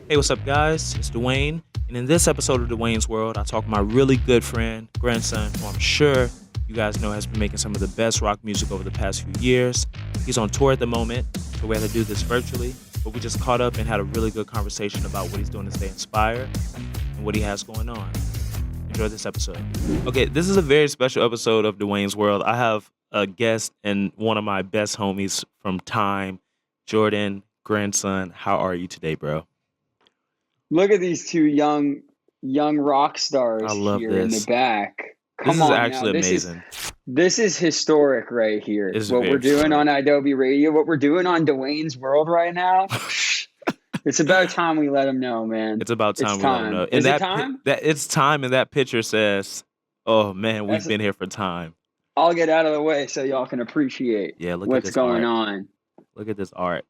Hey, what's up, guys? It's Dwayne, and in this episode of Dwayne's World, I talk to my really good friend, grandson, who I'm sure you guys know has been making some of the best rock music over the past few years. He's on tour at the moment, so we had to do this virtually, but we just caught up and had a really good conversation about what he's doing to stay inspired and what he has going on. Enjoy this episode. Okay, this is a very special episode of Dwayne's World. I have a guest and one of my best homies from time, Jordan, grandson. How are you today, bro? Look at these two young rock I stars love here in the this. back. This Come is on now. actually This is amazing. this is historic right here. It's What we're very doing historic. on idobi Radio, what we're doing on Dwayne's World right now. It's about time we let them know, man. It's about It's time we let them know. time. And Is it that time? that it's time, and that picture says, "Oh man, we've That's been here for time." I'll get out of the way so y'all can appreciate Yeah, look at what's this going art. on. Look at this art.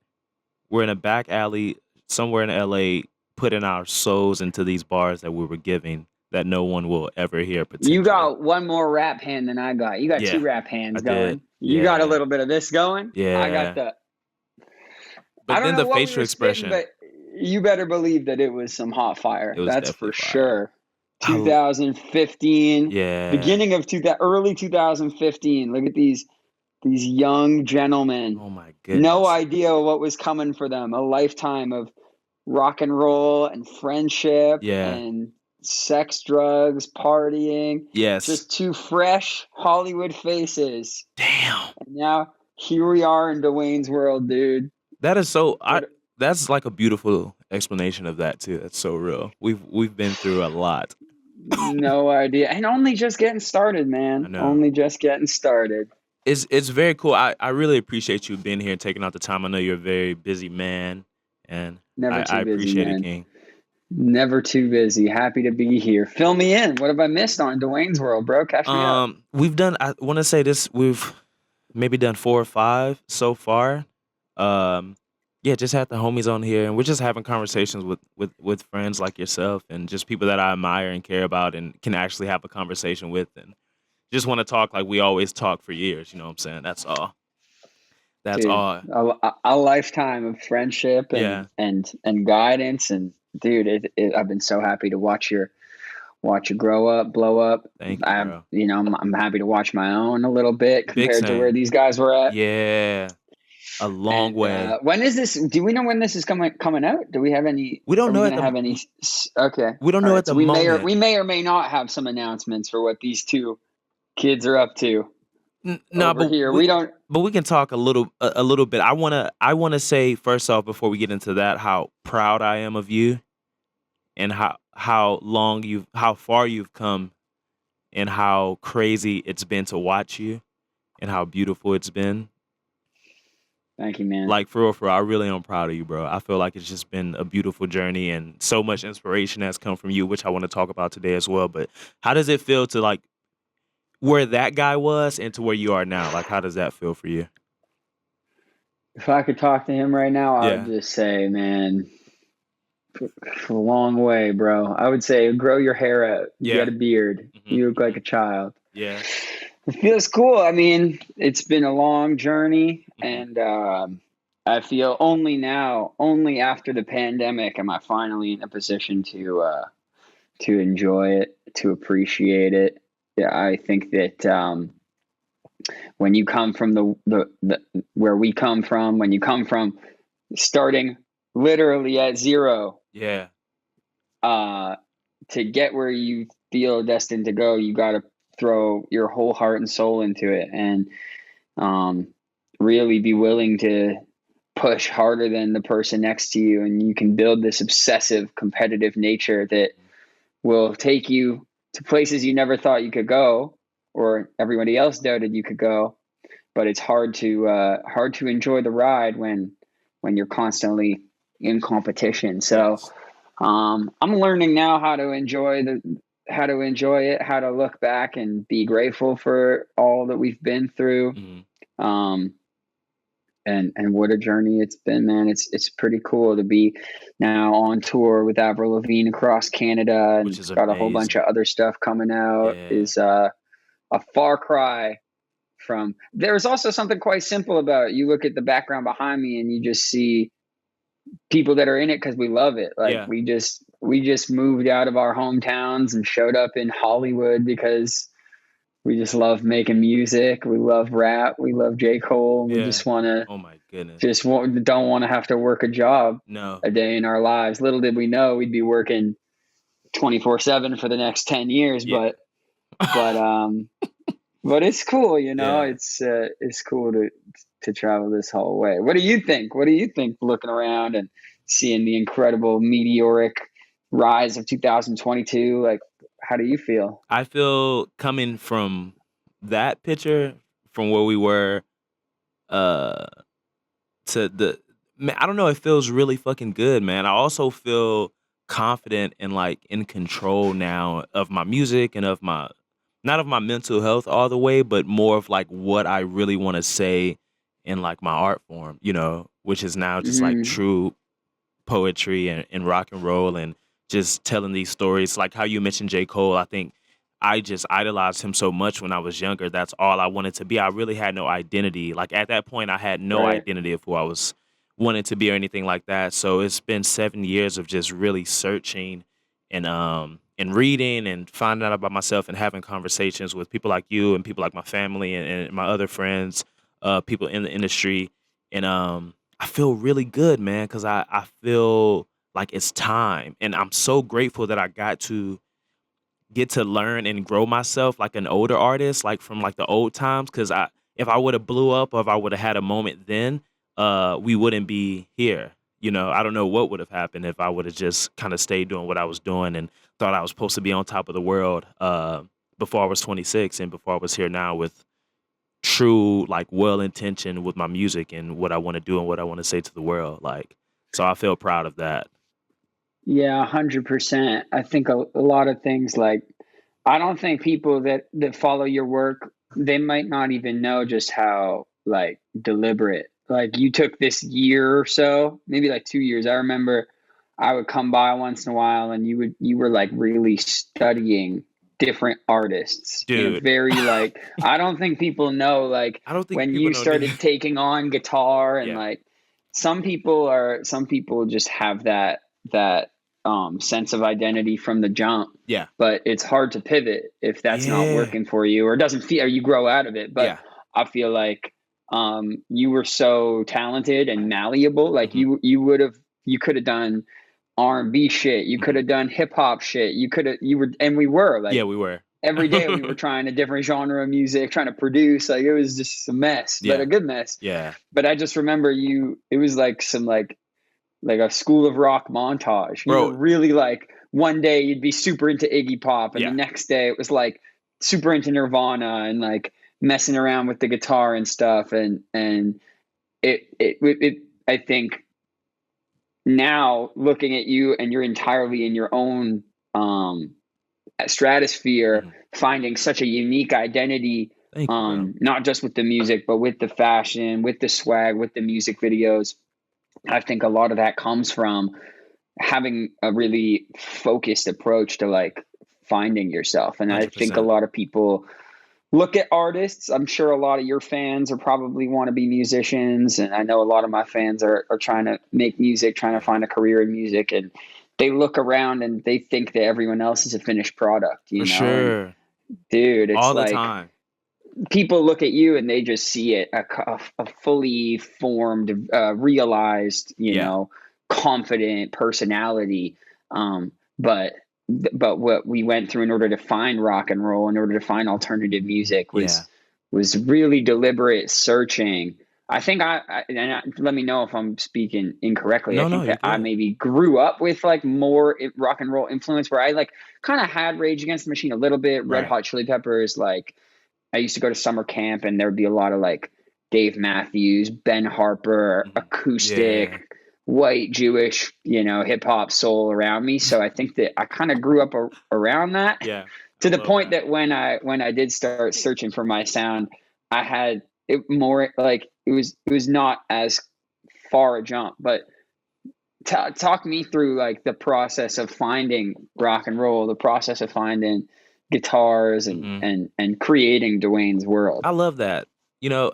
We're in a back alley somewhere in LA, putting our souls into these bars that we were giving that no one will ever hear You potentially. got one more rap hand than I got. You got two Yeah, rap I hands did. going. You got a Yeah, little bit of this going. I got yeah. the I But don't then know the what we facial were spitting, expression, but you better believe that it was some hot it fire. was That's for definitely fire. sure. I, 2015, yeah. beginning of early 2015. Look at these young gentlemen. Oh my No goodness. idea what was coming for them. A lifetime of rock and roll and friendship Yeah. and sex, drugs, partying. Yes. Just two fresh Hollywood faces. Damn. And now here we are in Dwayne's World, dude. That is so. What That's like a beautiful explanation of that too. That's so real. We've been through a lot. No idea. And only just getting started, I man. know. Only just getting started. It's very cool. I really appreciate you being here and taking out the time. I know you're a very busy man, and Never I too busy, appreciate it, man. King. Never too busy. Happy to be here. Fill me in. What have I missed on Dwayne's World, bro? Catch me up. We've done. I want to say this. We've maybe done 4 or 5 so far. Um, yeah, just had the homies on here, and we're just having conversations with friends like yourself, and just people that I admire and care about, and can actually have a conversation with, and just want to talk like we always talk for years. You know what I'm saying? That's all. That's Dude, all. a lifetime of friendship Yeah. and guidance. And dude, I've been so happy to watch you grow up, blow up. Thank you, bro. I'm happy to watch my own a little bit Big compared to where same. these guys were at. Yeah. A long And way. when is this? Do we know when this is coming out? Do we have any? We don't Are know we at gonna the have any? Okay, we don't all know right. at So the we may moment. or may not have some announcements for what these two kids are up to No, over here. We don't. but we can talk a little bit. I wanna say first off before we get into that how proud I am of you and how far you've come and how crazy it's been to watch you and how beautiful it's been. Thank you, man. Like for real, I really am proud of you, bro. I feel like it's just been a beautiful journey and so much inspiration has come from you, which I want to talk about today as well. But how does it feel to like where that guy was and to where you are now? Like, how does that feel for you? If I could talk to him right now, I would Yeah. just say, man, a long way, bro. I would say grow your hair out, get Yeah. a beard. Hmm. You look like a child. Yeah. It feels cool. I mean, it's been a long journey, Hmm. and I feel only after the pandemic, am I finally in a position to enjoy it, to appreciate it. Yeah, I think that when you come from the where we come from, when you come from starting literally at zero, Yeah. uh, to get where you feel destined to go, you got to throw your whole heart and soul into it, and um, really be willing to push harder than the person next to you, and you can build this obsessive competitive nature that will take you to places you never thought you could go or everybody else doubted you could go. But it's hard to enjoy the ride when you're constantly in competition. So Yes. I'm learning now how to enjoy it, how to look back and be grateful for all that we've been through. Hmm. Um, and what a journey it's been, man. It's pretty cool to be now on tour with Avril Lavigne across Canada, Which and is got a whole bunch amazing. of other stuff coming out. Yeah. Is a far cry from. There's also something quite simple about it. You look at the background behind me, and you just see people that are in it because we love it. Like Yeah. we just moved out of our hometowns and showed up in Hollywood because we just love making music. We love rap. We love J. Cole. We Yeah. just want to Oh my goodness. don't want to have to work a job No. a day in our lives. Little did we know we'd be working 24/7 for the next 10 years, Yeah. but but it's cool, Yeah. it's cool to travel this whole way. What do you think? What do you think looking around and seeing the incredible meteoric rise of 2022? Like, how do you feel? I feel coming from that picture from where we were uh to the man, I don't know, it feels really fucking good, man. I also feel confident and like in control now of my music and of my not of my mental health all the way, but more of like what I really want to say in like my art form, which is now just like Hmm. true poetry and rock and roll and just telling these stories. Like how you mentioned J. Cole, I think I just idolized him so much when I was younger. That's all I wanted to be. I really had no identity. Like at that point, I had no Right. identity of who I was wanting to be or anything like that. So it's been 7 years of just really searching and reading and finding out about myself and having conversations with people like you and people like my family and my other friends, people in the industry. And I feel really good, man, because I feel like it's time. And I'm so grateful that I get to learn and grow myself like an older artist, like from like the old times. Because if I would have blew up or if I would have had a moment then, we wouldn't be here. I don't know what would have happened if I would have just kind of stayed doing what I was doing and thought I was supposed to be on top of the world before I was 26 and before I was here now with true like well intention with my music and what I want to do and what I want to say to the world. Like, so I feel proud of that. Yeah, 100%. I think a lot of things like I don't think people that follow your work, they might not even know just how like deliberate. Like you took this year or so, maybe like 2 years. I remember I would come by once in a while and you were like really studying different artists in a Dude, very like I don't think people know like I don't think when people you know neither. started taking on guitar and Yeah. like some people just have that sense of identity from the jump, Yeah. but it's hard to pivot if that's not Yeah. working for you or doesn't feel or you grow out of it. But Yeah. I feel like you were so talented and malleable. Like Hmm. you could have done R&B shit. You could Hmm. have done hip hop shit. You were and we were like Yeah, we were. every day we were trying a different genre of music, trying to produce. Like it was just a mess, but Yeah. a good mess. Yeah. But I just remember it was like some like a School of Rock montage. You were Bro, really like one day you'd be super into Iggy Pop, and the yeah. next day it was like super into Nirvana and like messing around with the guitar and stuff. And it I think now looking at you and you're entirely in your own stratosphere, Hmm. finding such a unique identity. Thank you, bro. Not just with the music, but with the fashion, with the swag, with the music videos. I think a lot of that comes from having a really focused approach to like finding yourself. And I think a 100%. lot of people look at artists. I'm sure a lot of your fans are probably want to be musicians. And I know a lot of my fans are trying to make music, trying to Yeah. find a career in music. And they look around and they think that everyone else is a finished product, For And sure. dude, it's All the like time. people look at you and they just see it a fully formed, realized, Yeah. confident personality. But what we went through in order to find rock and roll, in order to find alternative music, Yeah. was really deliberate searching. I think let me know if I'm speaking incorrectly. I No, think you're that I good. maybe grew up with like more rock and roll influence, where I like kind of had Rage Against the Machine a little bit, Red Right. Hot Chili Peppers, like I used to go to summer camp and there would be a lot of like Dave Matthews, Ben Harper, Hmm. acoustic, Yeah. white Jewish, hip hop soul around me. So I think that I kind of grew up around that Yeah. I to the love point that. that when I did start searching for my sound, I had it more like it was not as far a jump, but talk me through like the process of finding rock and roll, the process of finding guitars and Hmm. and and creating Dwayne's world. I love that. You know,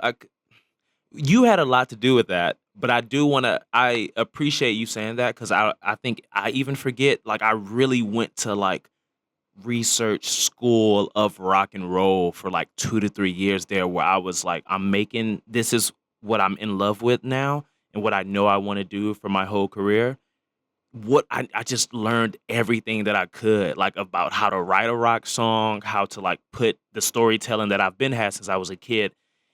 you had a lot to do with that But I do want to. I appreciate you saying that because I think I even forget. Like I really went to like research school of rock and roll for like 2 to 3 years there, where I was like, I'm making this is what I'm in love with now and what I know I want to do for my whole career. I just learned everything that I could, like about how to write a rock song, how to like put the storytelling that I've been had since I was a kid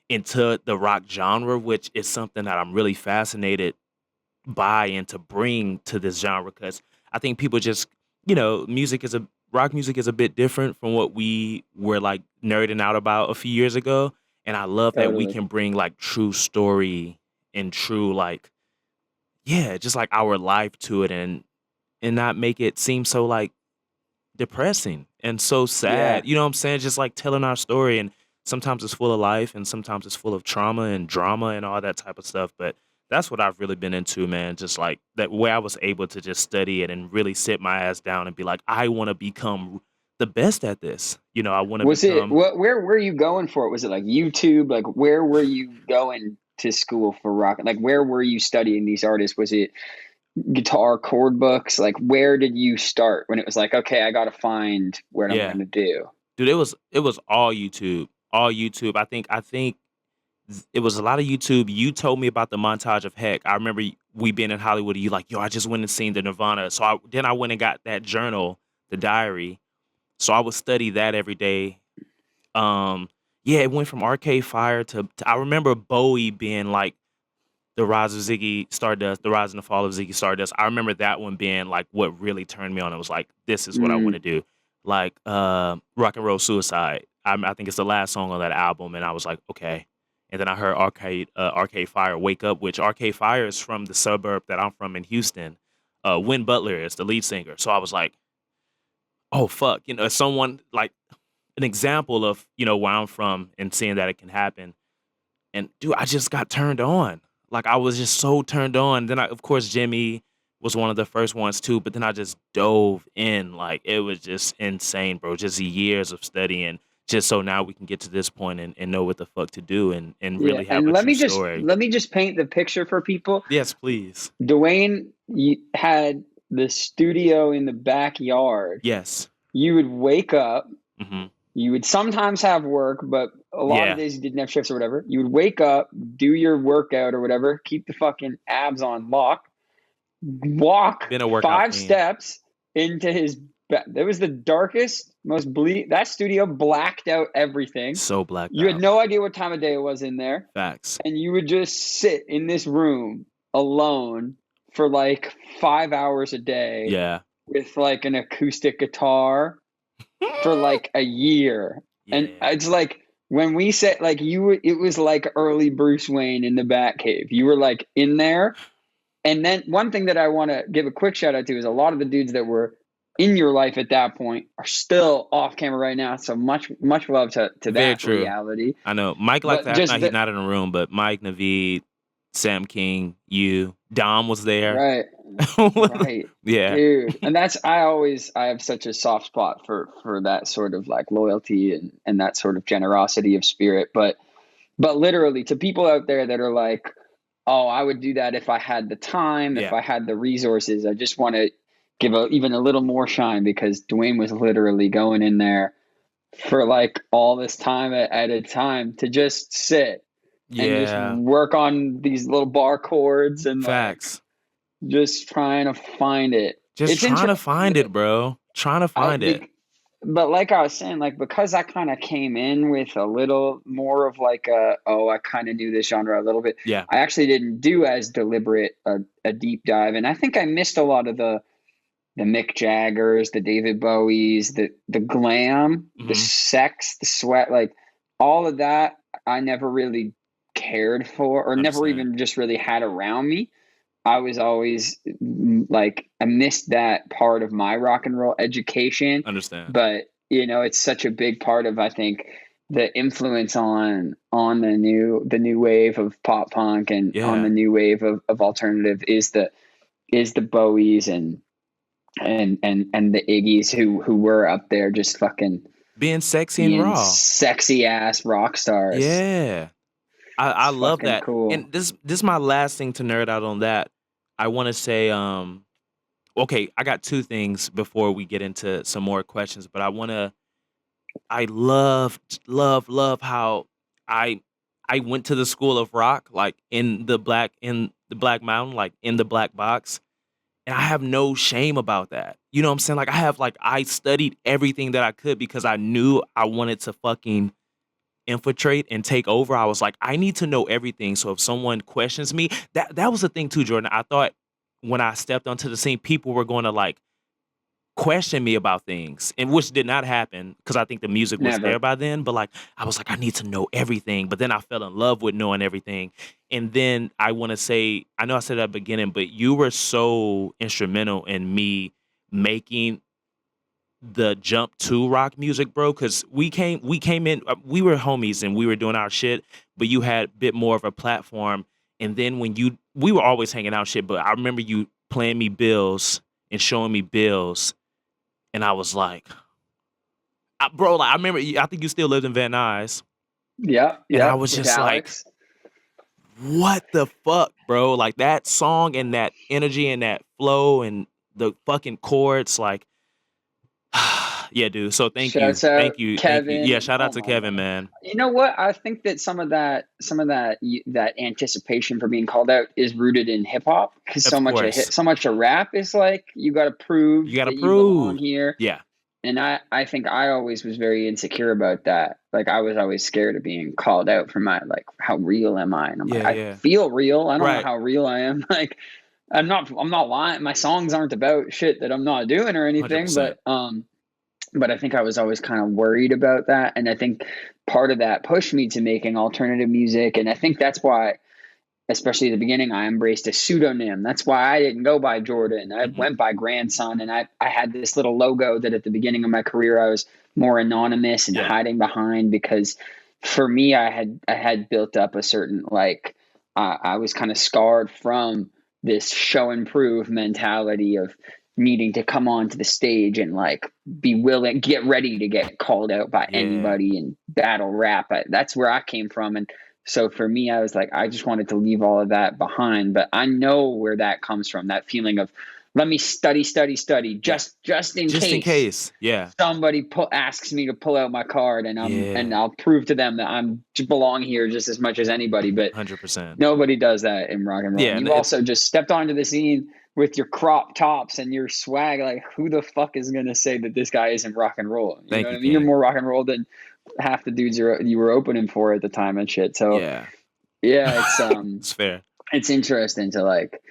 into the rock genre, which is something that I'm really fascinated by and to bring to this genre because I think people just, music is a rock music is a bit different from what we were like nerding out about a few years ago. And I love that we Totally. can bring like true story and true like, yeah, just like our life to it and not make it seem so like depressing and so Yeah. sad. You know what I'm saying? Just like telling our story and sometimes it's full of life and sometimes it's full of trauma and drama and all that type of stuff. But that's what I've really been into, man. Just like that way I was able to just study it and really sit my ass down and be like, I want to become the best at this. I want to Was it become what? Where were you going for it? Was it like YouTube? Like where were you going to school for rock? Like where were you studying these artists? Was it guitar chord books? Like where did you start when it was like, okay, I got to find what I'm yeah. going to do? Dude, it was all YouTube. All YouTube. I think it was a lot of YouTube. You told me about the montage of Heck. I remember we being in Hollywood. You like, yo, I just went and seen the Nirvana. So then I went and got that journal, the diary. So I would study that every day. Yeah, it went from Arcade Fire to I remember Bowie being like the rise of Ziggy Stardust, the rise and the fall of Ziggy Stardust. I remember that one being like what really turned me on. It was like, this is what I want to Mm, do. Like Rock and Roll Suicide. I think it's the last song on that album, and I was like, okay. And then I heard Arcade Fire, Wake Up, which Arcade Fire is from the suburb that I'm from in Houston. Win Butler is the lead singer. So I was like, oh fuck, someone like an example of where I'm from and seeing that it can happen. And dude, I just got turned on. Like I was just so turned on. Then of course, Jimmy was one of the first ones too. But then I just dove in. Like it was just insane, bro. Just years of studying, just so now we can get to this point and know what the fuck to do and yeah, really have and a let true me just story. let me just paint the picture for people. Yes, please. Dwayne had the studio in the backyard. Yes. You would wake up. Hmm. You would sometimes have work, but a lot of Yeah. days you didn't have shifts or whatever. You would wake up, do your workout or whatever, keep the fucking abs on lock, walk Been a workout 5 fiend. steps into his bed. It was the darkest, most bleak. That studio blacked out everything. So blacked You had out. no idea what time of day it was in there. Facts. And you would just sit in this room alone for like 5 hours a day Yeah. with like an acoustic guitar for like a year. And Yeah. it's like when we said like it was like early Bruce Wayne in the Batcave. You were like in there. And then one thing that I want to give a quick shout out to is a lot of the dudes that were in your life at that point are still off camera right now. So much love to Very that true. reality. I know. Mike like But that. just Now he's not in the room, but Mike, Naveed, Sam King, you, Dom was there. right. Right. Yeah. Dude. And that's I have such a soft spot for that sort of like loyalty and that sort of generosity of spirit. But literally to people out there that are like, oh, I would do that if I had the time, if Yeah. I had the resources. I just want to give even a little more shine because Dwayne was literally going in there for like all this time at a time to just sit and just Yeah. work on these little bar chords and like Facts. just trying to find it. Just It's trying to interesting. find it, bro. Trying to find it. But like I was saying, like because I kind of came in with a little more of like I kind of knew this genre a little bit. Yeah. I actually didn't do as deliberate a deep dive, and I think I missed a lot of the Mick Jaggers, the David Bowies, the glam, the Hmm. sex, the sweat, like all of that. I never really cared for, or never Understand. even just really had around me. I was always like, I missed that part of my rock and roll education, Understand. but it's such a big part of, I think, the influence on the new wave of pop punk and on Yeah. the new wave of alternative is the Bowies and the Iggy's who were up there just fucking Being sexy and being raw. sexy ass rock stars. Yeah. I It's love fucking that. cool. And this is my last thing to nerd out on that. I want to say, okay, I got two things before we get into some more questions, but I love how I I went to the school of rock, like in the Black Mountain, like in the black box, and I have no shame about that. You know what I'm saying? Like I studied everything that I could because I knew I wanted to fucking infiltrate and take over. I was like, I need to know everything. So if someone questions me, that was the thing too, Jordan. I thought when I stepped onto the scene, people were going to like question me about things, and which did not happen because I think the music was there Never. by then. But like, I was like, I need to know everything. But then I fell in love with knowing everything. And then I want to say, I know I said that at the beginning, but you were so instrumental in me making the jump to rock music, bro. Because we came in, we were homies and we were doing our shit, but you had a bit more of a platform. And then we were always hanging out shit, but I remember you playing me bills and showing me bills, and I was like, bro, like I remember, I think you still lived in Van Nuys, Yep, and I yep. was With just like, Alex. what the fuck, bro? Like that song and that energy and that flow and the fucking chords, like, yeah, dude. So Shouts out thank you. Yeah, Kevin. shout out Oh to my Kevin, god. man. You know what? I think that that anticipation for being called out is rooted in hip hop because Of course, so much of rap is like you got to prove you got to that you belong prove. here. Yeah, And I think I always was very insecure about that. Like I was always scared of being called out for my like how real am I? And I'm yeah, like I yeah. feel real. I don't know Right, how real I am. Like I'm not lying. My songs aren't about shit that I'm not doing or hundred anything, percent. but I think I was always kind of worried about that. And I think part of that pushed me to making alternative music. And I think that's why, especially at the beginning, I embraced a pseudonym. That's why I didn't go by Jordan. I Hmm. went by Grandson. And I had this little logo that at the beginning of my career, I was more anonymous and Yeah, hiding behind because for me, I had built up a certain, like, I was kind of scarred from this show and prove mentality of needing to come onto the stage and like be willing, get ready to get called out by yeah, anybody and battle rap. That's where I came from. And so for me, I was like, I just wanted to leave all of that behind. But I know where that comes from, that feeling of let me study, yeah. just in Just in case case. Yeah, somebody asks me to pull out my card and yeah. I'll prove to them that I'm belong here just as much as anybody. But 100%. nobody does that in rock and roll. Yeah, And and you also just stepped onto the scene with your crop tops and your swag. Like, who the fuck is gonna say that this guy isn't rock and roll? You know thank what you, I mean? You're King. more rock and roll than half the dudes you were opening for at the time and shit. So Yeah, yeah, it's fair. it's interesting to like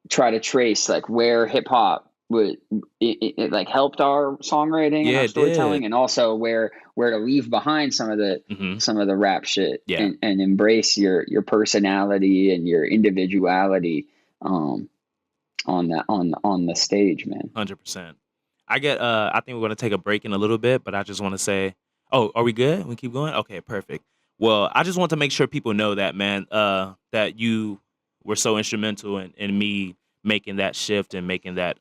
try to trace like where hip hop would it like helped our songwriting and Yeah, our it did. storytelling, and also where to leave behind Hmm. some of the rap shit Yeah, and embrace your personality and your individuality um on the stage, man. 100%. I think we're gonna take a break in a little bit, but I just want to say, oh, are we good? We keep going? Okay, perfect. Well, I just want to make sure people know that, man, that you were so instrumental in me making that shift and making that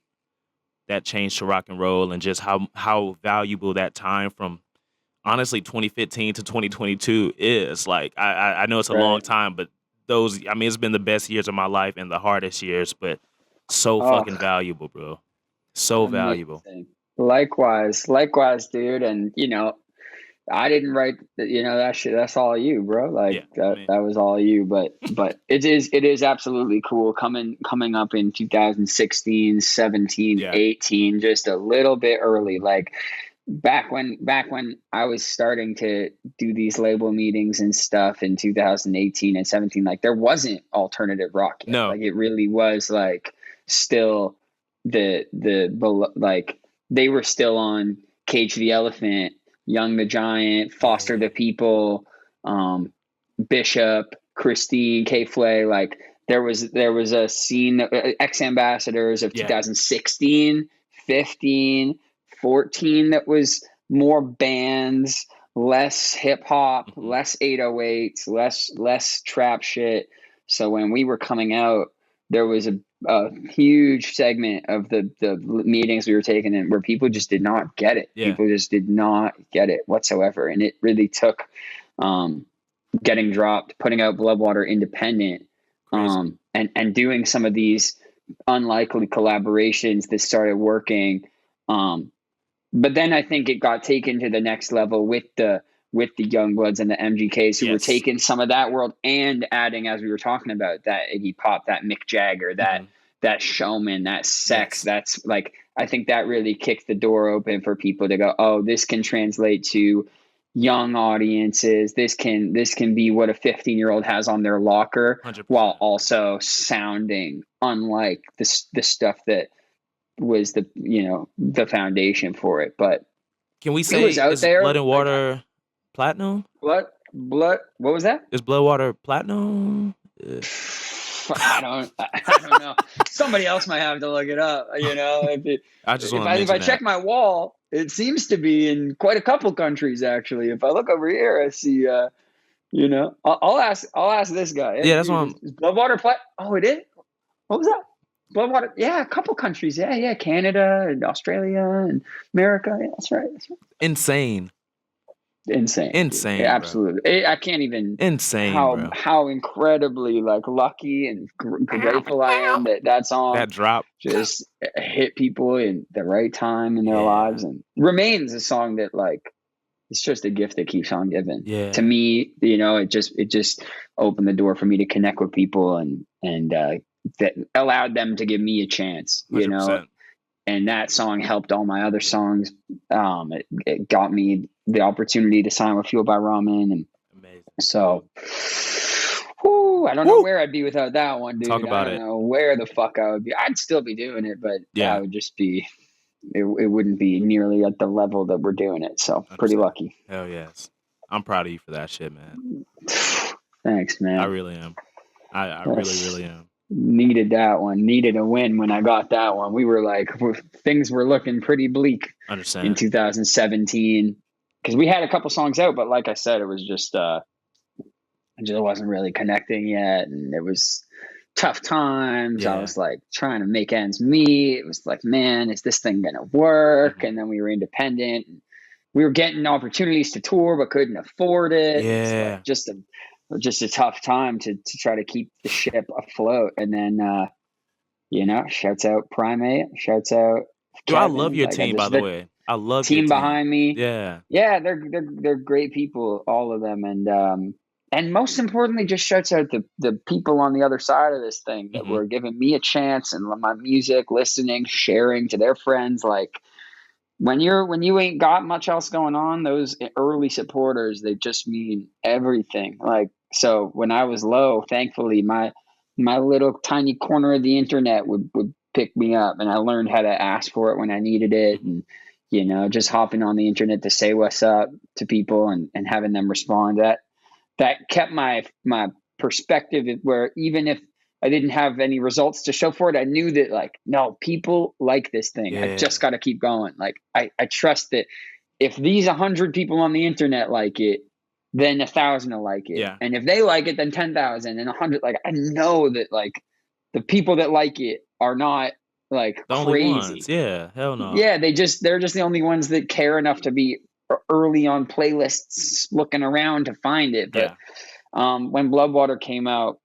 change to rock and roll, and just how valuable that time from honestly 2015 to 2022 is. Like I know it's a long Right. time, but those, I mean, it's been the best years of my life and the hardest years, but so Oh, fucking valuable, bro. So valuable. amazing. Likewise, dude. And I didn't write that shit. That's all you, bro. Like Yeah. I mean, that was all you. But it is absolutely cool coming up in 2016, 17, yeah. 18, just a little bit early. Like back when I was starting to do these label meetings and stuff in 2018 and 17, like there wasn't alternative rock yet. No. Like it really was like still like they were still on Cage the Elephant, Young the Giant, Yeah, Foster yeah. the People, Bishop, Christine, K Flay. Like there was a scene, ex ambassadors of Yeah. 2016, 15, 14 that was more bands, less hip hop, Hmm. less 808s, less trap shit. So when we were coming out, there was a huge segment of the meetings we were taking in where people just did not get it. Yeah. People just did not get it whatsoever, and it really took um, getting dropped, putting out Bloodwater independent, Crazy. and doing some of these unlikely collaborations that started working. But then I think it got taken to the next level with the Youngbloods and the MGKs who were Yes. taking some of that world and adding, as we were talking about, that Iggy Pop, that Mick Jagger, that showman, that sex. Yes. That's like, I think that really kicked the door open for people to go, oh, this can translate to young audiences. This can be what a 15-year-old has on their locker 100%. while also sounding unlike the stuff that was the foundation for it. But Can we it say was out is there. Blood and Water platinum? Blood. What was that? Is Bloodwater platinum? I don't know. Somebody else might have to look it up. I just want to mention if I that. check my wall, it seems to be in quite a couple countries actually. If I look over here, I see. I'll ask this guy. Yeah, that's what Is Bloodwater plat? Oh, it is. What was that? Bloodwater. Yeah, a couple countries. Yeah, Canada and Australia and America. Yeah, that's right. insane. Insane. Bro. Absolutely. I can't even. Insane, bro. How incredibly lucky and grateful I am that song That drop just hit people in the right time in their lives and remains a song that it's just a gift that keeps on giving. Yeah. To me, it just opened the door for me to connect with people and that allowed them to give me a chance. 100%. And that song helped all my other songs. It got me the opportunity to sign with Fueled by Ramen, and amazing. So, I don't know where I'd be without that one, dude. Talk about I don't know where the fuck I would be. I'd still be doing it, but I would just be. It wouldn't be nearly at the level that we're doing it. So 100%. Pretty lucky. Hell yes, I'm proud of you for that shit, man. Thanks, man. I really am. I really am. Needed that one. Needed a win when I got that one. We were things were looking pretty bleak. Understand. In 2017, because we had a couple songs out, but like I said, it was just it just wasn't really connecting yet, and it was tough times. I was trying to make ends meet. It was like, man, is this thing gonna work? Mm-hmm. And then we were independent. We were getting opportunities to tour, but couldn't afford it. Yeah. It's just a tough time to try to keep the ship afloat. And then shouts out Primate, shouts out Dude, Kevin. I love your team, by the way. I love team your team behind me. Yeah, they're great people, all of them, and most importantly, just shouts out the people on the other side of this thing that were giving me a chance and my music, listening, sharing to their friends. When you ain't got much else going on, those early supporters, they just mean everything. So when I was low, thankfully my little tiny corner of the internet would pick me up, and I learned how to ask for it when I needed it, and just hopping on the internet to say what's up to people and having them respond. That kept my perspective, where even if I didn't have any results to show for it, I knew that no, people like this thing. I just got to keep going. I trust that if these 100 people on the internet like it, then 1,000 will like it. Yeah. And if they like it, then 10,000 and 100. I know that the people that like it are not the crazy. Only ones. Yeah, hell no. Yeah, they're just the only ones that care enough to be early on playlists looking around to find it. But when Bloodwater came out,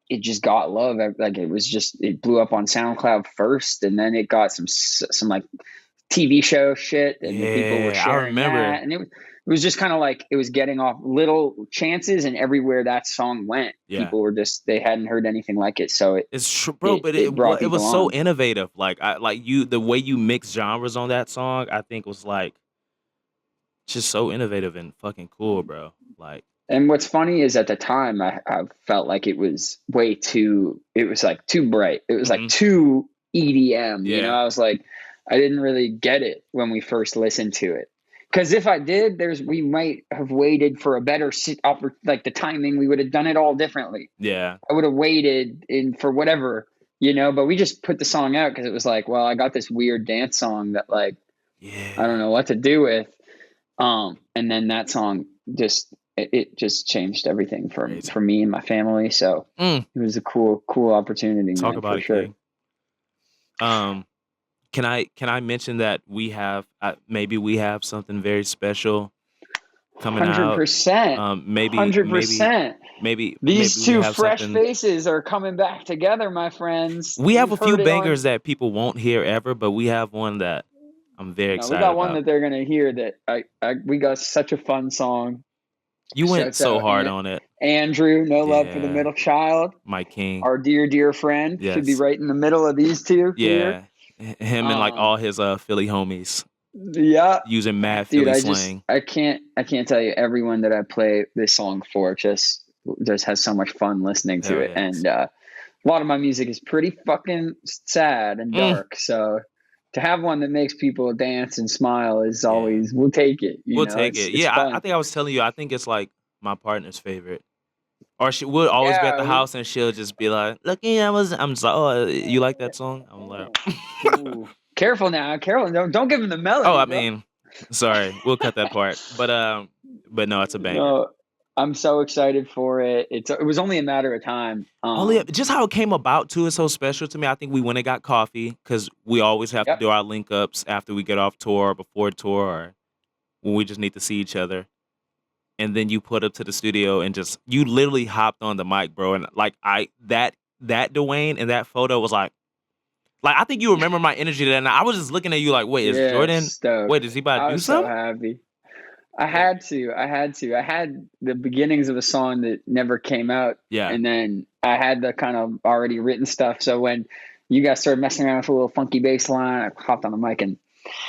it just got love. It blew up on SoundCloud first, and then it got some TV show shit, and people were sharing that, and it was just kind of it was getting off little chances, and everywhere that song went, people were they hadn't heard anything like it. So it's true, bro. But it was so innovative. The way you mix genres on that song, I think was just so innovative and fucking cool, bro. And what's funny is at the time I felt like it was way too. It was too bright. It was too EDM. Yeah. I was I didn't really get it when we first listened to it. Because if I did, we might have waited for a better the timing. We would have done it all differently. Yeah. I would have waited for whatever, But we just put the song out because it was well, I got this weird dance song that I don't know what to do with. And then that song it just changed everything for me and my family. So it was a cool opportunity. Talk man, about for it, sure. King. Can I mention that we have maybe we have something very special coming out. 100%. Maybe 100%. These we two have fresh something. faces are coming back together, my friends. We have We've a few heard it on. bangers that people won't hear ever, but we have one that I'm very No, we excited got one about. that they're gonna hear that we got such a fun song. You went Shouts so out hard on it. Andrew, No Love for the Yeah. Middle Child. My king. Our dear friend should be Yes. right in the middle of these two Yeah. here. Him and like all his Philly homies Yeah, using mad dude. Philly slang. I can't tell you, everyone that I play this song for just has so much fun listening to Hell it. yes. And a lot of my music is pretty fucking sad and dark. So to have one that makes people dance and smile is always, we'll take it. We'll take it. It's Yeah, fun. I think I was telling you, I think it's like my partner's favorite. Or she would always be at the house and she'll just be like, "Look, I'm so. Oh, you like that song?" I'm like, Ooh. Careful now, don't give him the melody. "Oh, I mean, sorry, we'll cut that part." But no, it's a banger. No, I'm so excited for it. It was only a matter of time. Just how it came about too is so special to me. I think we went and got coffee because we always have to do our link ups after we get off tour, or before tour, or when we just need to see each other. And then you put up to the studio and you literally hopped on the mic, bro. And like that Dwayne and that photo was like I think you remember my energy that night. I was just looking at you like, wait, is Jordan? Stoked. Wait, is he about to do something? I was so happy. I had to. I had the beginnings of a song that never came out. Yeah. And then I had the kind of already written stuff. So when you guys started messing around with a little funky bass line, I hopped on the mic. And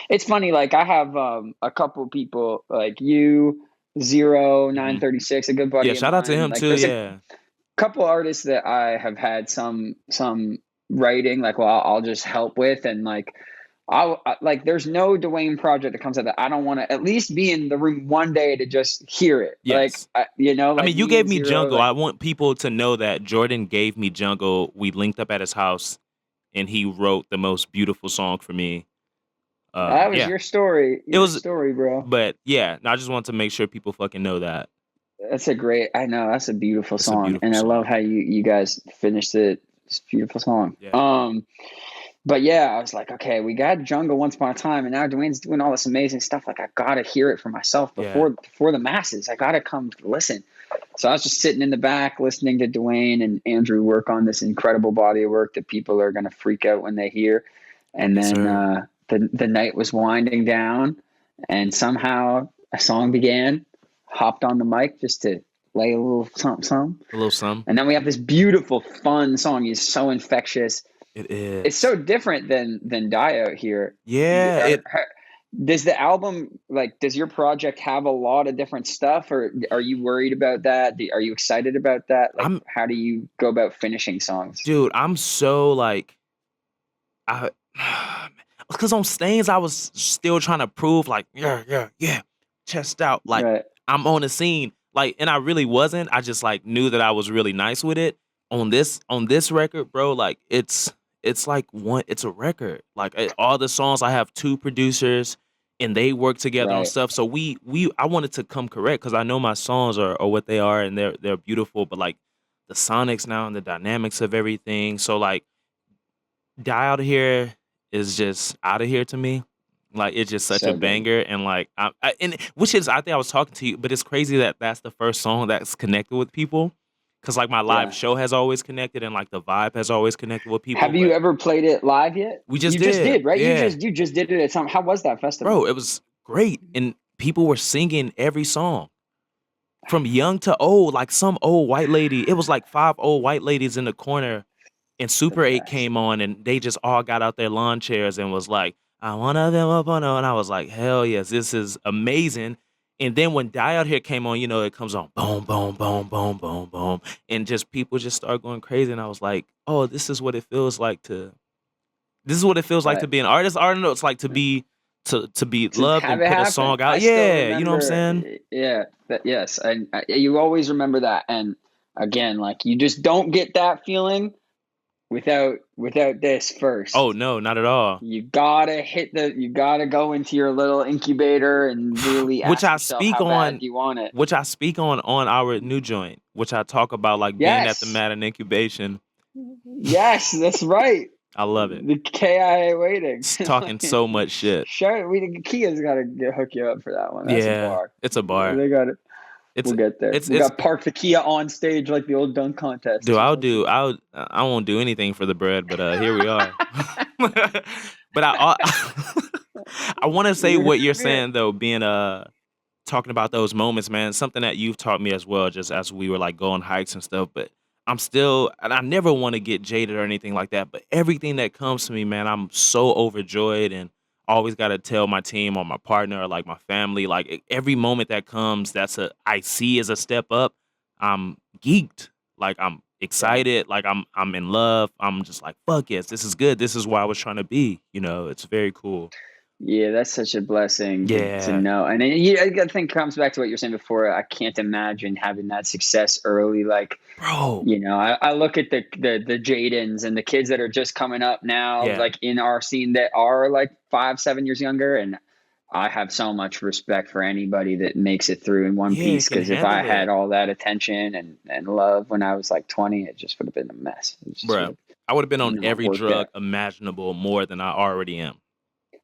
it's funny, like I have a couple people like you, 936, a good buddy. Yeah, shout out to him too. Yeah. A couple artists that I have had some writing, like, well, I'll just help with, and like there's no Dwayne project that comes out that I don't want to at least be in the room one day to just hear it. Yes. Like, I mean, you gave me Jungle. I want people to know that Jordan gave me Jungle. We linked up at his house, and he wrote the most beautiful song for me. That was your story. It was story, bro. But yeah, I just want to make sure people fucking know that. That's a beautiful song, and I love how you guys finished it. It's a beautiful song. Yeah. But yeah, I was like, okay, we got Jungle once upon a time, and now Dwayne's doing all this amazing stuff. Like, I gotta hear it for myself before the masses. I gotta come listen. So I was just sitting in the back listening to Dwayne and Andrew work on this incredible body of work that people are gonna freak out when they hear. And then the night was winding down, and somehow a song began. Hopped on the mic just to lay a little something. A little something. And then we have this beautiful, fun song. He's so infectious. It is. It's so different than Die Out Here. Yeah. Does the album, does your project have a lot of different stuff, or are you worried about that? Are you excited about that? How do you go about finishing songs? Dude, I'm so because on Stains, I was still trying to prove yeah, chest out. I'm on the scene. And I really wasn't. I just knew that I was really nice with it. On this record, bro, it's a record. All the songs, I have 2 producers and they work together on stuff. So I wanted to come correct because I know my songs are what they are and they're beautiful, but the sonics now and the dynamics of everything. So Die Out Here is just out of here to me. It's just such a banger, and which is, I think I was talking to you, but it's crazy that that's the first song that's connected with people, because my live show has always connected, and the vibe has always connected with people. Have you ever played it live yet? We just did, right? Yeah. You just did it at some. How was that festival, bro? It was great, and people were singing every song, from young to old. Some old white lady. It was 5 old white ladies in the corner, and Super 8 came on, and they just all got out their lawn chairs and was like, I want them up on, and I was like, hell yes, this is amazing. And then when Die Out Here came on, it comes on, boom, boom, boom, boom, boom, boom, and just people just start going crazy. And I was like, oh, this is what it feels like to be an artist. I don't know, it's like to be loved and put a song out. Yeah, you know what I'm saying? Yeah, yes, and you always remember that. And again, you just don't get that feeling without this first. Oh no, not at all. You gotta go into your little incubator and really ask yourself how bad you want it. Which I speak on our new joint, which I talk about being at the mat and incubation. Yes, that's right. I love it. The KIA waiting. Talking so much shit. Sure, Kia's got to hook you up for that one. That's a Yeah, bar. it's a bar. They got it. It's We'll get there. We it's got to park the Kia on stage like the old dunk contest. I won't do anything for the bread, but here we are. But I want to say what you're saying though, being talking about those moments, man. Something that you've taught me as well, just as we were like going hikes and stuff. But I'm still, and I never want to get jaded or anything like that. But everything that comes to me, man, I'm so overjoyed and always got to tell my team or my partner or like my family, like every moment that comes, I see as a step up. I'm geeked, like I'm excited, like I'm in love. I'm just like, fuck yes, this is good. This is where I was trying to be. It's very cool. Yeah, that's such a blessing to Yeah, know. And I think it comes back to what you were saying before. I can't imagine having that success early. Like, bro. I look at the Jadens and the kids that are just coming up now, Yeah. like in our scene that are like 5-7 years younger. And I have so much respect for anybody that makes it through in one Yeah, piece. can Because if I handle had it. all that attention and love when I was like 20, it just would have been a mess. It just would Bruh, have I would have been on not every worked drug out. imaginable more than I already am.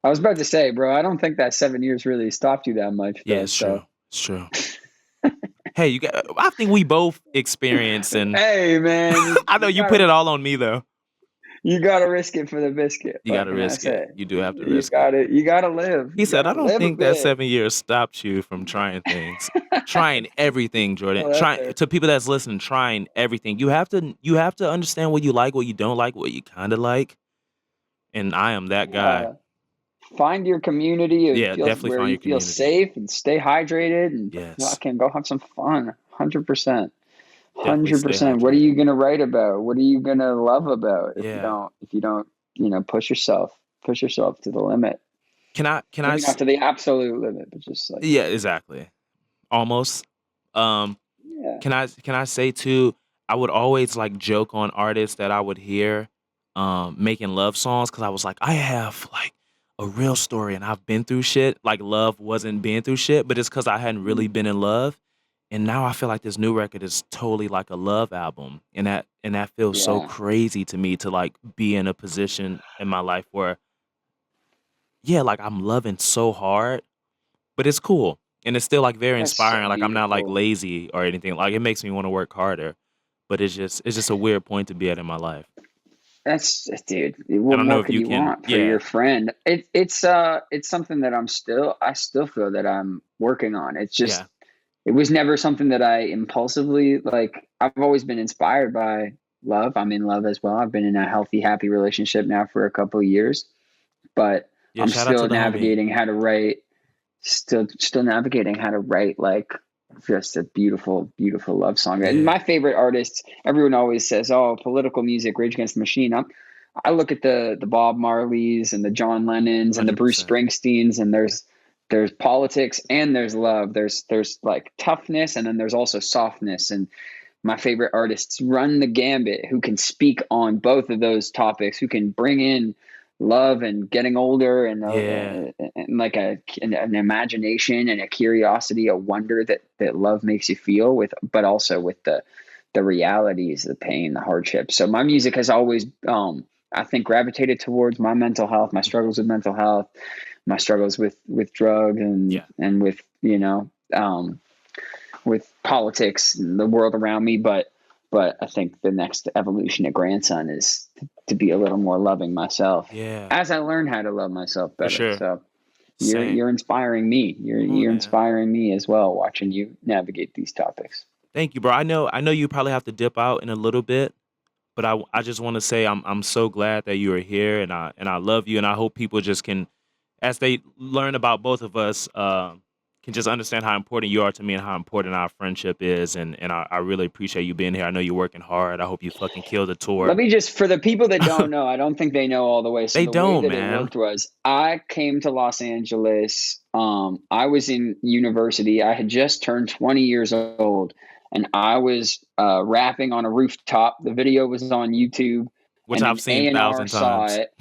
I was about to say, bro, I don't think that 7 years really stopped you that much, Yeah, though. it's So, true. It's true. Hey, I think we both experience, and hey, man, I know you put it all on me though. you gotta risk it for the biscuit. You What gotta can I risk it. say? You do have to You risk it. gotta live. He You said, I gotta don't live a think that bit. 7 years stopped you from trying things. Trying everything, Jordan. Well, that's Try fair. to people that's listening, trying everything. You have to understand what you like, what you don't like, what you kinda like. And I am that guy. Find your community. It Yeah, feels definitely where find you your feel community. safe and stay hydrated and Yes. fucking go have some fun. 100%. Definitely stay 100%. What are hydrated. you gonna write about? What are you gonna love about Yeah. if you don't, push yourself to the limit. Can I Maybe not to the absolute limit, but just like, yeah, exactly. Almost. Um yeah, can I say too, I would always like joke on artists that I would hear making love songs cuz I was like I have like a real story and I've been through shit. Like love wasn't being through shit, but it's cuz I hadn't really been in love. And now I feel like this new record is totally like a love album. And that feels so yeah. crazy to me to like be in a position in my life where yeah, like I'm loving so hard, but it's cool. And it's still like very That's so inspiring. Like I'm not like beautiful. lazy or anything. Like it makes me want to work harder. But it's just a weird point to be at in my life. That's dude. I What don't know more if could you you can want for your yeah. friend? It's something that I still feel that I'm working on. It's Yeah. just it was never something that I impulsively like. I've always been inspired by love. I'm in love as well. I've been in a healthy, happy relationship now for a couple of years, but Yeah, I'm shout out to still the homie. navigating how to write. Still navigating how to write like just a beautiful, beautiful love song. And Yeah. my favorite artists, everyone always says, "Oh, political music, Rage Against the Machine." I look at the Bob Marleys and the John Lennons and the Bruce 100%. Springsteens, and there's politics and there's love. There's like toughness, and then there's also softness. And my favorite artists run the gambit, who can speak on both of those topics, who can bring in love and getting older Yeah. and like an imagination and a curiosity, a wonder that love makes you feel with, but also with the realities, the pain, the hardship. So my music has always, I think, gravitated towards my mental health, my struggles with mental health, my struggles with drugs Yeah. and with, with politics and the world around me. But I think the next evolution of grandson is to be a little more loving myself Yeah. as I learn how to love myself For better. sure. So Same. you're inspiring me. Cool, You're man. inspiring me as well, watching you navigate these topics. Thank you, bro. I know you probably have to dip out in a little bit, but I just want to say I'm so glad that you are here and I love you and I hope people just can as they learn about both of us, can just understand how important you are to me and how important our friendship is. And I really appreciate you being here. I know you're working hard. I hope you fucking kill the Let tour. me just, for the people that don't know, I don't think they know all the way. So They the way don't, that it man. worked was I came to Los Angeles. I was in university. I had just turned 20 years old and I was rapping on a rooftop. The video was on YouTube Which and I've an seen A&R thousand saw times. it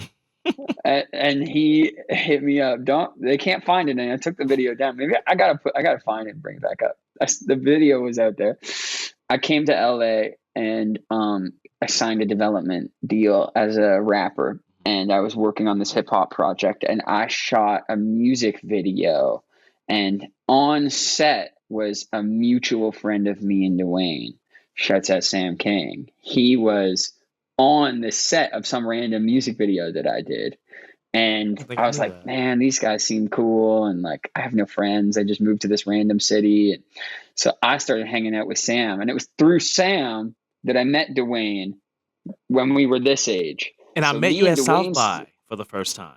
and he hit me up. They can't find it. And I took the video down. Maybe I gotta find it and bring it back up. The video was out there. I came to LA and I signed a development deal as a rapper, and I was working on this hip hop project, and I shot a music video, and on set was a mutual friend of me and Dwayne. Shouts out Sam King. He was on the set of some random music video that I did. I And think I I was knew like, that. man, these guys seem cool. And like, I have no friends. I just moved to this random city. And so I started hanging out with Sam. And it was through Sam that I met Dwayne when we were this age. And I So met you me and at South Dwayne, by for the first time.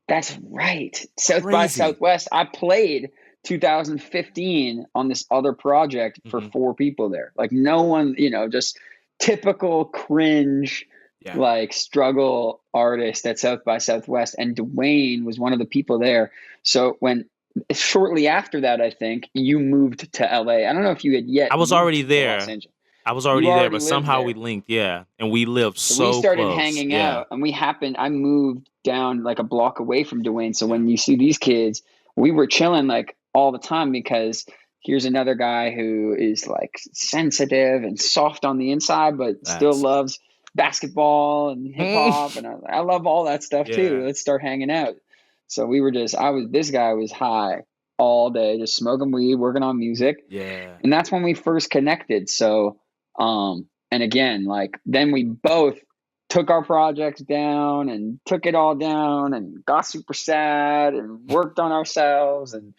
that's right. South by Crazy. Southwest. I played 2015 on this other project for Mhm. 4 people there. Like no one, just typical cringe, Yeah. like struggle artist at South by Southwest. And Dwayne was one of the people there. So when shortly after that, I think you moved to LA. I don't know if you had yet I was already moved to Los there. Angeles. I was You already there, already but lived somehow we there. linked, yeah. And we lived So we so started close. hanging Yeah. out, and I moved down like a block away from Dwayne. So Yeah. when you see these kids, we were chilling like all the time because here's another guy who is like sensitive and soft on the inside, but still Facts. loves basketball and hip hop. And I love all that stuff too. Yeah. Let's start hanging out. So this guy was high all day, just smoking weed, working on music. Yeah. And that's when we first connected. So, and again, like then we both took our projects down and took it all down and got super sad and worked on ourselves and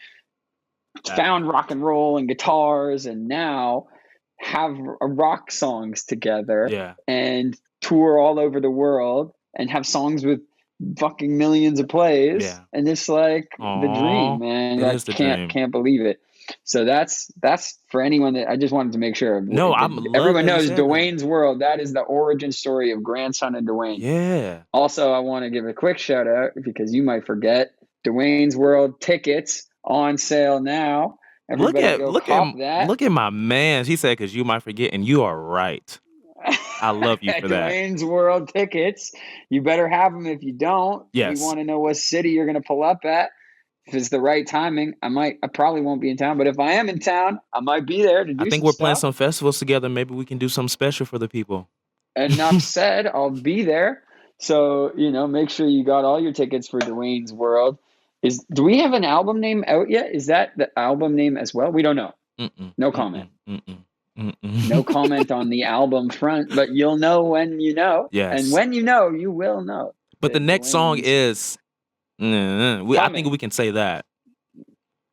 found rock and roll and guitars, and now have rock songs together Yeah. and tour all over the world and have songs with fucking millions of plays. Yeah. And it's like the dream, Aw. man. It I is the can't dream. can't believe it. So that's for anyone that I just wanted to make sure No, I love everyone that you knows said that. Dwayne's World. That is the origin story of Grandson and Dwayne. Yeah. Also, I want to give a quick shout out because you might forget Dwayne's World tickets on sale now. Look Everybody at go look at cop that. look at my man. He said, "Cause you might forget," and you are right. I love you for that. Dwayne's World tickets. You better have them. If you don't, we Yes. want to know what city you're going to pull up at. If it's the right timing, I probably won't be in town, but if I am in town, I might be there to I do think some we're playing stuff. some festivals together. Maybe we can do something special for the people. Enough said, I'll be there. So, make sure you got all your tickets for Dwayne's World. Do we have an album name out yet? Is that the album name as well? We don't know. Mm-mm, No mm-mm, comment. mm-mm. No comment on the album front, but you'll know when you know. And Yes. when you know, you will know. But the next song is I think coming. we can say that.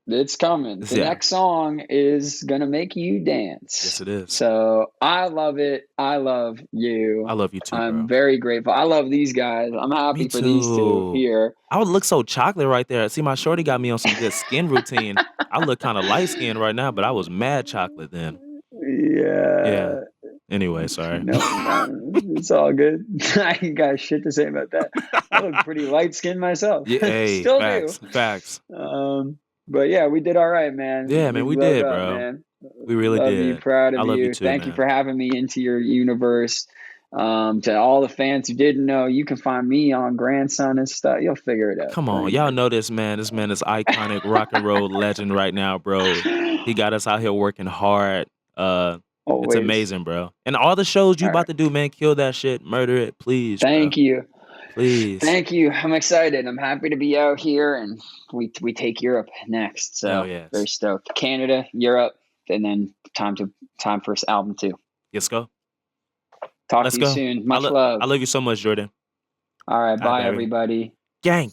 It's coming. The Yeah. next song is going to make you dance. Yes, it is. So I love it. I love you. I love you too, I'm bro. very grateful. I love these guys. I'm happy Me for these two too. here. I would look so chocolate right there. See, my shorty got me on some good skin routine. I look kind of light skinned right now, but I was mad chocolate then. Yeah. Yeah. Anyway, sorry. No, it's all good. I ain't got shit to say about that. I look pretty light skinned myself. Yeah, hey, Still facts, do. facts. But yeah, we did all right, man. Yeah, man, we rode did, up, bro. man. We really Love you, did. proud I of love you you. too, Thank you man. for having me into your universe. To all the fans who didn't know, you can find me on Grandson and stuff. You'll figure it out. Come on, y'all know this man. This man is iconic rock and roll legend right now, bro. He got us out here working hard. It's Always. amazing, bro. And all the shows you All about right. to do, man, kill that shit, murder it, please. Thank bro. you. Please. Thank you. I'm excited. I'm happy to be out here, and we take Europe next. So Hell yes. very stoked. Canada, Europe, and then time for album 2. Let's go. Talk Let's to you go. soon. Much love. I love you so much, Jordan. All right. All right, Bye, baby. everybody. Gang.